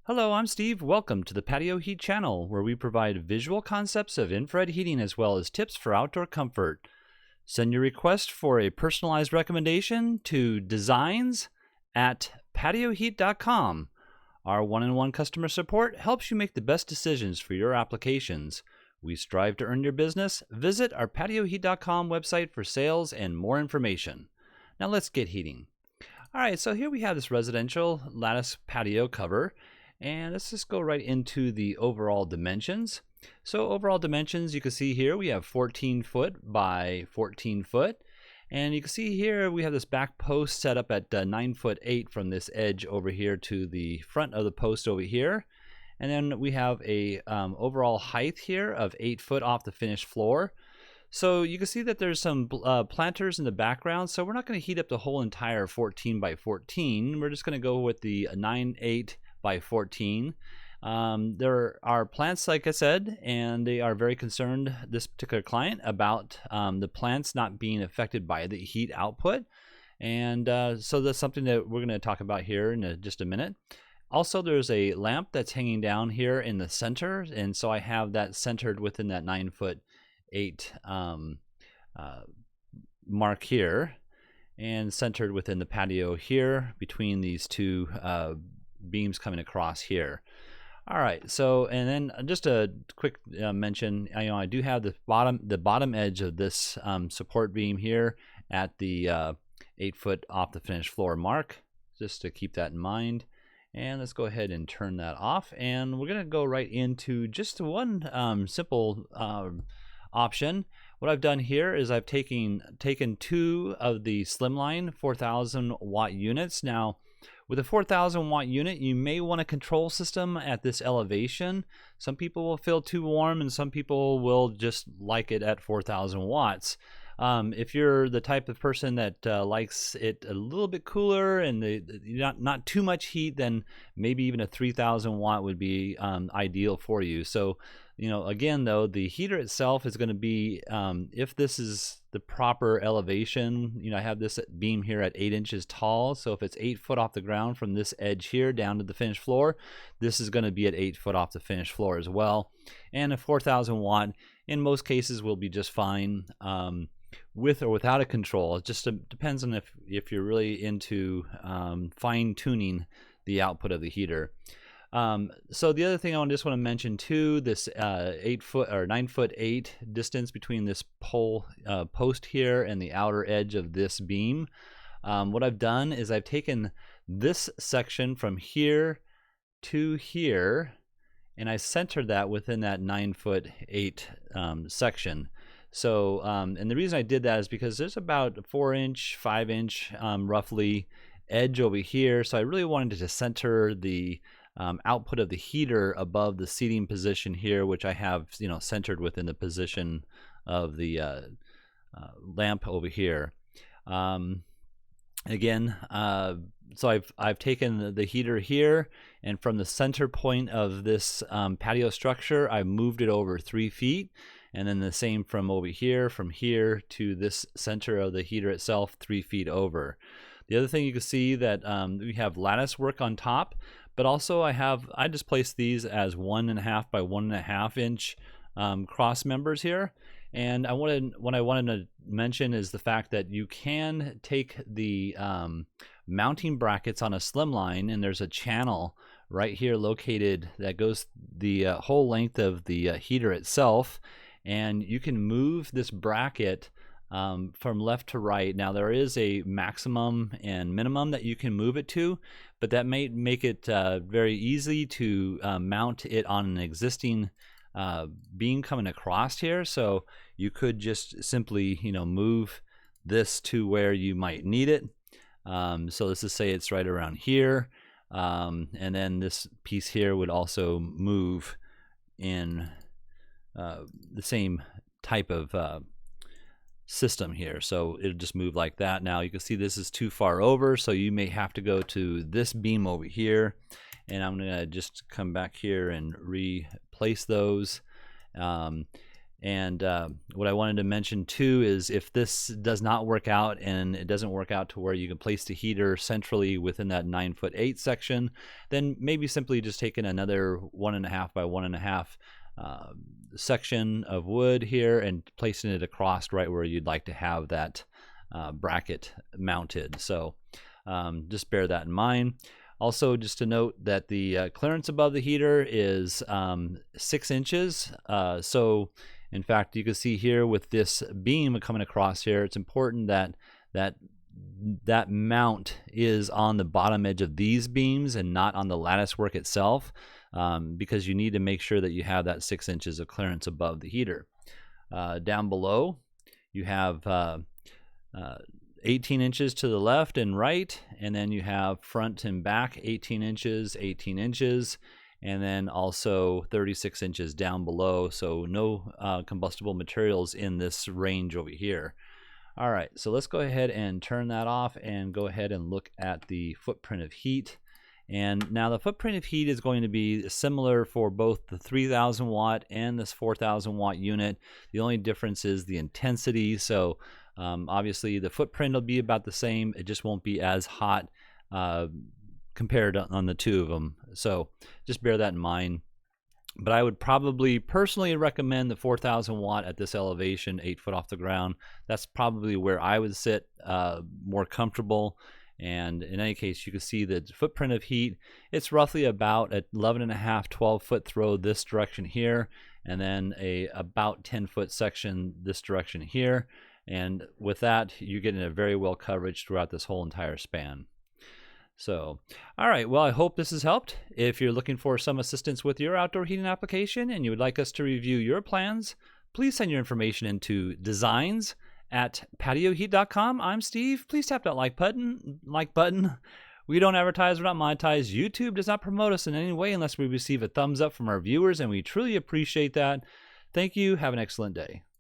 Hello, I'm Steve. Welcome to the Patio Heat channel, where we provide visual concepts of infrared heating as well as tips for outdoor comfort. Send your request for a personalized recommendation to designs@patioheat.com. Our one-on-one customer support helps you make the best decisions for your applications. We strive to earn your business. Visit our patioheat.com website for sales and more information. Now let's get heating. All right, so here we have this residential lattice patio cover. And let's just go right into the overall dimensions. So overall dimensions, you can see here we have 14 foot by 14 foot. And you can see here we have this back post set up at 9'8" from this edge over here to the front of the post over here. And then we have a overall height here of 8 foot off the finished floor. So you can see that there's some planters in the background. So we're not going to heat up the whole entire 14 by 14. We're just going to go with the 9'8" by 14. There are plants, like I said, and they are very concerned, this particular client, about the plants not being affected by the heat output. And so that's something that we're going to talk about here in just a minute. Also, there's a lamp that's hanging down here in the center, and so I have that centered within that 9'8" mark here, and centered within the patio here between these two beams coming across here. All right, so and then just a quick mention, I do have the bottom edge of this support beam here at the 8 foot off the finished floor mark, just to keep that in mind. And let's go ahead and turn that off, and we're going to go right into just one simple option. What I've done here is I've taken two of the Slimline 4,000 watt units. Now, with a 4,000 watt unit, you may want a control system at this elevation. Some people will feel too warm, and some people will just like it at 4,000 watts. If you're the type of person that likes it a little bit cooler and not too much heat, then maybe even a 3,000 watt would be ideal for you. So, again, though, the heater itself is going to be, if this is the proper elevation, I have this beam here at 8 inches tall. So if it's 8 foot off the ground from this edge here down to the finished floor, this is going to be at 8 foot off the finished floor as well. And a 4,000 watt, in most cases, will be just fine. With or without a control. It just depends on if you're really into fine tuning the output of the heater. So the other thing I just want to mention too, this 8 foot or 9'8" distance between this pole post here and the outer edge of this beam. What I've done is I've taken this section from here to here, and I centered that within that 9'8" section. So, and the reason I did that is because there's about a 4-inch, 5-inch roughly edge over here. So I really wanted to center the output of the heater above the seating position here, which I have, centered within the position of the lamp over here. Again, so I've taken the heater here, and from the center point of this patio structure, I moved it over 3 feet. And then the same from over here, from here to this center of the heater itself, 3 feet over. The other thing you can see that we have lattice work on top, but also I just placed these as 1.5 by 1.5 inch cross members here. And what I wanted to mention is the fact that you can take the mounting brackets on a Slimline, and there's a channel right here located that goes the whole length of the heater itself. And you can move this bracket from left to right. Now, there is a maximum and minimum that you can move it to, but that may make it very easy to mount it on an existing beam coming across here. So you could just simply, move this to where you might need it. So let's just say it's right around here. And then this piece here would also move in the same type of system here. So it'll just move like that. Now you can see this is too far over, so you may have to go to this beam over here, and I'm gonna just come back here and replace those. And what I wanted to mention too is if this does not work out and it doesn't work out to where you can place the heater centrally within that 9'8" section, then maybe simply just taking another 1.5 by 1.5 section of wood here and placing it across right where you'd like to have that bracket mounted. So just bear that in mind. Also, just to note that the clearance above the heater is 6 inches. So in fact, you can see here with this beam coming across here, it's important that that mount is on the bottom edge of these beams and not on the lattice work itself, because you need to make sure that you have that 6 inches of clearance above the heater. Down below, you have 18 inches to the left and right, and then you have front and back 18 inches, 18 inches, and then also 36 inches down below, so no combustible materials in this range over here. All right, so let's go ahead and turn that off and go ahead and look at the footprint of heat. And now the footprint of heat is going to be similar for both the 3000 watt and this 4000 watt unit. The only difference is the intensity. So obviously the footprint will be about the same, it just won't be as hot compared on the two of them. So just bear that in mind. But I would probably personally recommend the 4000 watt at this elevation, 8 foot off the ground. That's probably where I would sit more comfortable. And in any case, you can see the footprint of heat. It's roughly about an 11.5, 12 foot throw this direction here, and then about 10 foot section this direction here. And with that, you're getting a very well coverage throughout this whole entire span. So, all right, well, I hope this has helped. If you're looking for some assistance with your outdoor heating application and you would like us to review your plans, please send your information into designs@patioheat.com. I'm Steve. Please tap that like button. We don't advertise, we're not monetized. YouTube does not promote us in any way unless we receive a thumbs up from our viewers, and we truly appreciate that. Thank you. Have an excellent day.